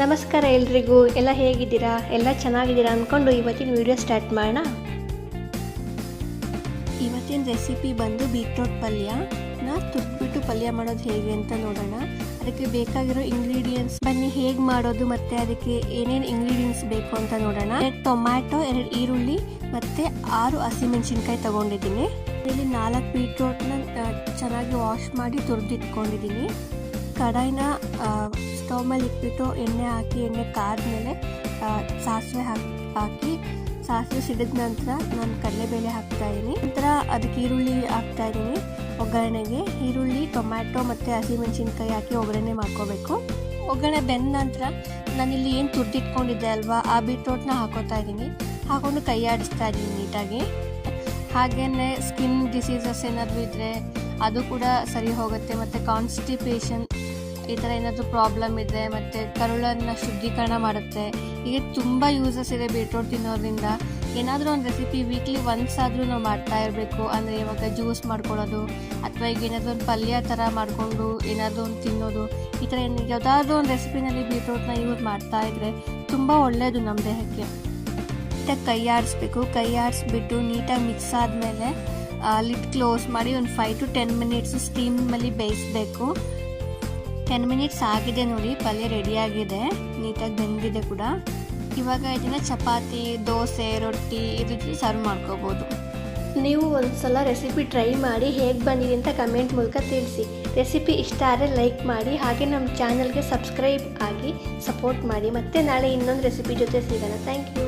ನಮಸ್ಕಾರ ಎಲ್ರಿಗೂ. ಎಲ್ಲ ಹೇಗಿದ್ದೀರಾ? ಎಲ್ಲ ಚೆನ್ನಾಗಿದ್ದೀರಾ ಅಂದ್ಕೊಂಡು ಇವತ್ತಿನ ವಿಡಿಯೋ ಸ್ಟಾರ್ಟ್ ಮಾಡೋಣ. ಇವತ್ತಿನ ರೆಸಿಪಿ ಬಂದು ಬೀಟ್ರೋಟ್ ಪಲ್ಯನ ತುರ್ದ್ಬಿಟ್ಟು ಪಲ್ಯ ಮಾಡೋದು ಹೇಗೆ ಅಂತ ನೋಡೋಣ. ಅದಕ್ಕೆ ಬೇಕಾಗಿರೋ ಇಂಗ್ರೀಡಿಯೆಂಟ್ಸ್ ಬನ್ನಿ ಹೇಗೆ ಮಾಡೋದು ಮತ್ತು ಅದಕ್ಕೆ ಏನೇನು ಇಂಗ್ರೀಡಿಯೆಂಟ್ಸ್ ಬೇಕು ಅಂತ ನೋಡೋಣ. 2 ಟೊಮ್ಯಾಟೊ, 2 ಈರುಳ್ಳಿ ಮತ್ತು 6 ಹಸಿಮೆಣಸಿನ್ಕಾಯಿ ತೊಗೊಂಡಿದ್ದೀನಿ. ಇಲ್ಲಿ 4 ಬೀಟ್ರೋಟ್ನ ಚೆನ್ನಾಗಿ ವಾಶ್ ಮಾಡಿ ತುರಿದಿಟ್ಕೊಂಡಿದ್ದೀನಿ. ಕಡಾಯಿನ ಸ್ಟವ್ ಮೇಲೆ ಇಟ್ಬಿಟ್ಟು ಎಣ್ಣೆ ಹಾಕಿ, ಎಣ್ಣೆ ಕಾದ್ಮೇಲೆ ಸಾಸಿವೆ ಹಾಕಿ ಸಾಸಿವೆ ಸಿಡಿದ ನಂತರ ನಾನು ಕಡಲೆಬೇಳೆ ಹಾಕ್ತಾಯಿದ್ದೀನಿ. ನಂತರ ಅದಕ್ಕೆ ಈರುಳ್ಳಿ ಹಾಕ್ತಾಯಿದ್ದೀನಿ ಒಗ್ಗರಣೆಗೆ. ಈರುಳ್ಳಿ, ಟೊಮ್ಯಾಟೊ ಮತ್ತು ಹಸಿಮೆಣಸಿನ್ಕಾಯಿ ಹಾಕಿ ಒಗ್ಗರಣೆ ಮಾಡ್ಕೋಬೇಕು. ಒಗ್ಗರಣೆ ಬೆಂದ ನಂತರ ನಾನಿಲ್ಲಿ ಏನು ತುರ್ದಿಟ್ಕೊಂಡಿದ್ದೆ ಅಲ್ವಾ, ಆ ಬೀಟ್ರೋಟ್ನ ಹಾಕೋತಾ ಇದ್ದೀನಿ. ಹಾಕೊಂಡು ಕೈ ಆಡಿಸ್ತಾ ಇದ್ದೀನಿ ನೀಟಾಗಿ. ಹಾಗೆಯೇ ಸ್ಕಿನ್ ಡಿಸೀಸಸ್ ಏನಾದರೂ ಇದ್ದರೆ ಅದು ಕೂಡ ಸರಿ ಹೋಗುತ್ತೆ. ಮತ್ತು ಕಾನ್ಸ್ಟಿಪೇಷನ್ ಈ ಥರ ಏನಾದರೂ ಪ್ರಾಬ್ಲಮ್ ಇದೆ, ಮತ್ತು ಕರುಳನ್ನು ಶುದ್ಧೀಕರಣ ಮಾಡುತ್ತೆ. ಹೀಗೆ ತುಂಬ ಯೂಸಸ್ ಇದೆ ಬೀಟ್ರೋಟ್ ತಿನ್ನೋದ್ರಿಂದ. ಏನಾದರೂ ಒಂದು ರೆಸಿಪಿ ವೀಕ್ಲಿ ಒನ್ಸ್ ಆದರೂ ನಾವು ಮಾಡ್ತಾ ಇರಬೇಕು. ಅಂದರೆ ಇವಾಗ ಜ್ಯೂಸ್ ಮಾಡ್ಕೊಳ್ಳೋದು ಅಥವಾ ಈಗ ಏನಾದರೂ ಒಂದು ಪಲ್ಯ ಥರ ಮಾಡಿಕೊಂಡು ಏನಾದರೂ ಒಂದು ತಿನ್ನೋದು, ಈ ಥರ ಯಾವುದಾದ್ರೂ ಒಂದು ರೆಸಿಪಿನಲ್ಲಿ ಬೀಟ್ರೋಟ್ನ ಯೂಸ್ ಮಾಡ್ತಾ ಇದ್ದರೆ ತುಂಬ ಒಳ್ಳೆಯದು ನಮ್ಮ ದೇಹಕ್ಕೆ. ನೀಟಾಗಿ ಕೈ ಆಡಿಸ್ಬೇಕು. ಕೈ ಆಡಿಸ್ಬಿಟ್ಟು ನೀಟಾಗಿ ಮಿಕ್ಸ್ ಆದಮೇಲೆ ಲಿಡ್ ಕ್ಲೋಸ್ ಮಾಡಿ ಒಂದು 5 to 10 ಮಿನಿಟ್ಸ್ ಸ್ಟೀಮಲ್ಲಿ ಬೇಯಿಸಬೇಕು. 10 ಮಿನಿಟ್ಸ್ ಆಗಿದೆ ನೋಡಿ, ಪಲ್ಯ ರೆಡಿಯಾಗಿದೆ, ನೀಟಾಗಿ ಬೆಂದಿದೆ ಕೂಡ. ಇವಾಗ ಇದನ್ನು ಚಪಾತಿ, ದೋಸೆ, ರೊಟ್ಟಿ ಇದ್ರ ಜೊತೆ ಸರ್ವ್ ಮಾಡ್ಕೋಬೋದು. ನೀವು ಒಂದ್ಸಲ ರೆಸಿಪಿ ಟ್ರೈ ಮಾಡಿ ಹೇಗೆ ಬಂದಿದೆ ಅಂತ ಕಮೆಂಟ್ ಮೂಲಕ ತಿಳಿಸಿ. ರೆಸಿಪಿ ಇಷ್ಟ ಆದರೆ ಲೈಕ್ ಮಾಡಿ, ಹಾಗೆ ನಮ್ಮ ಚಾನಲ್ಗೆ ಸಬ್ಸ್ಕ್ರೈಬ್ ಆಗಿ ಸಪೋರ್ಟ್ ಮಾಡಿ. ಮತ್ತೆ ನಾಳೆ ಇನ್ನೊಂದು ರೆಸಿಪಿ ಜೊತೆ ಸಿಗೋಣ. Thank you.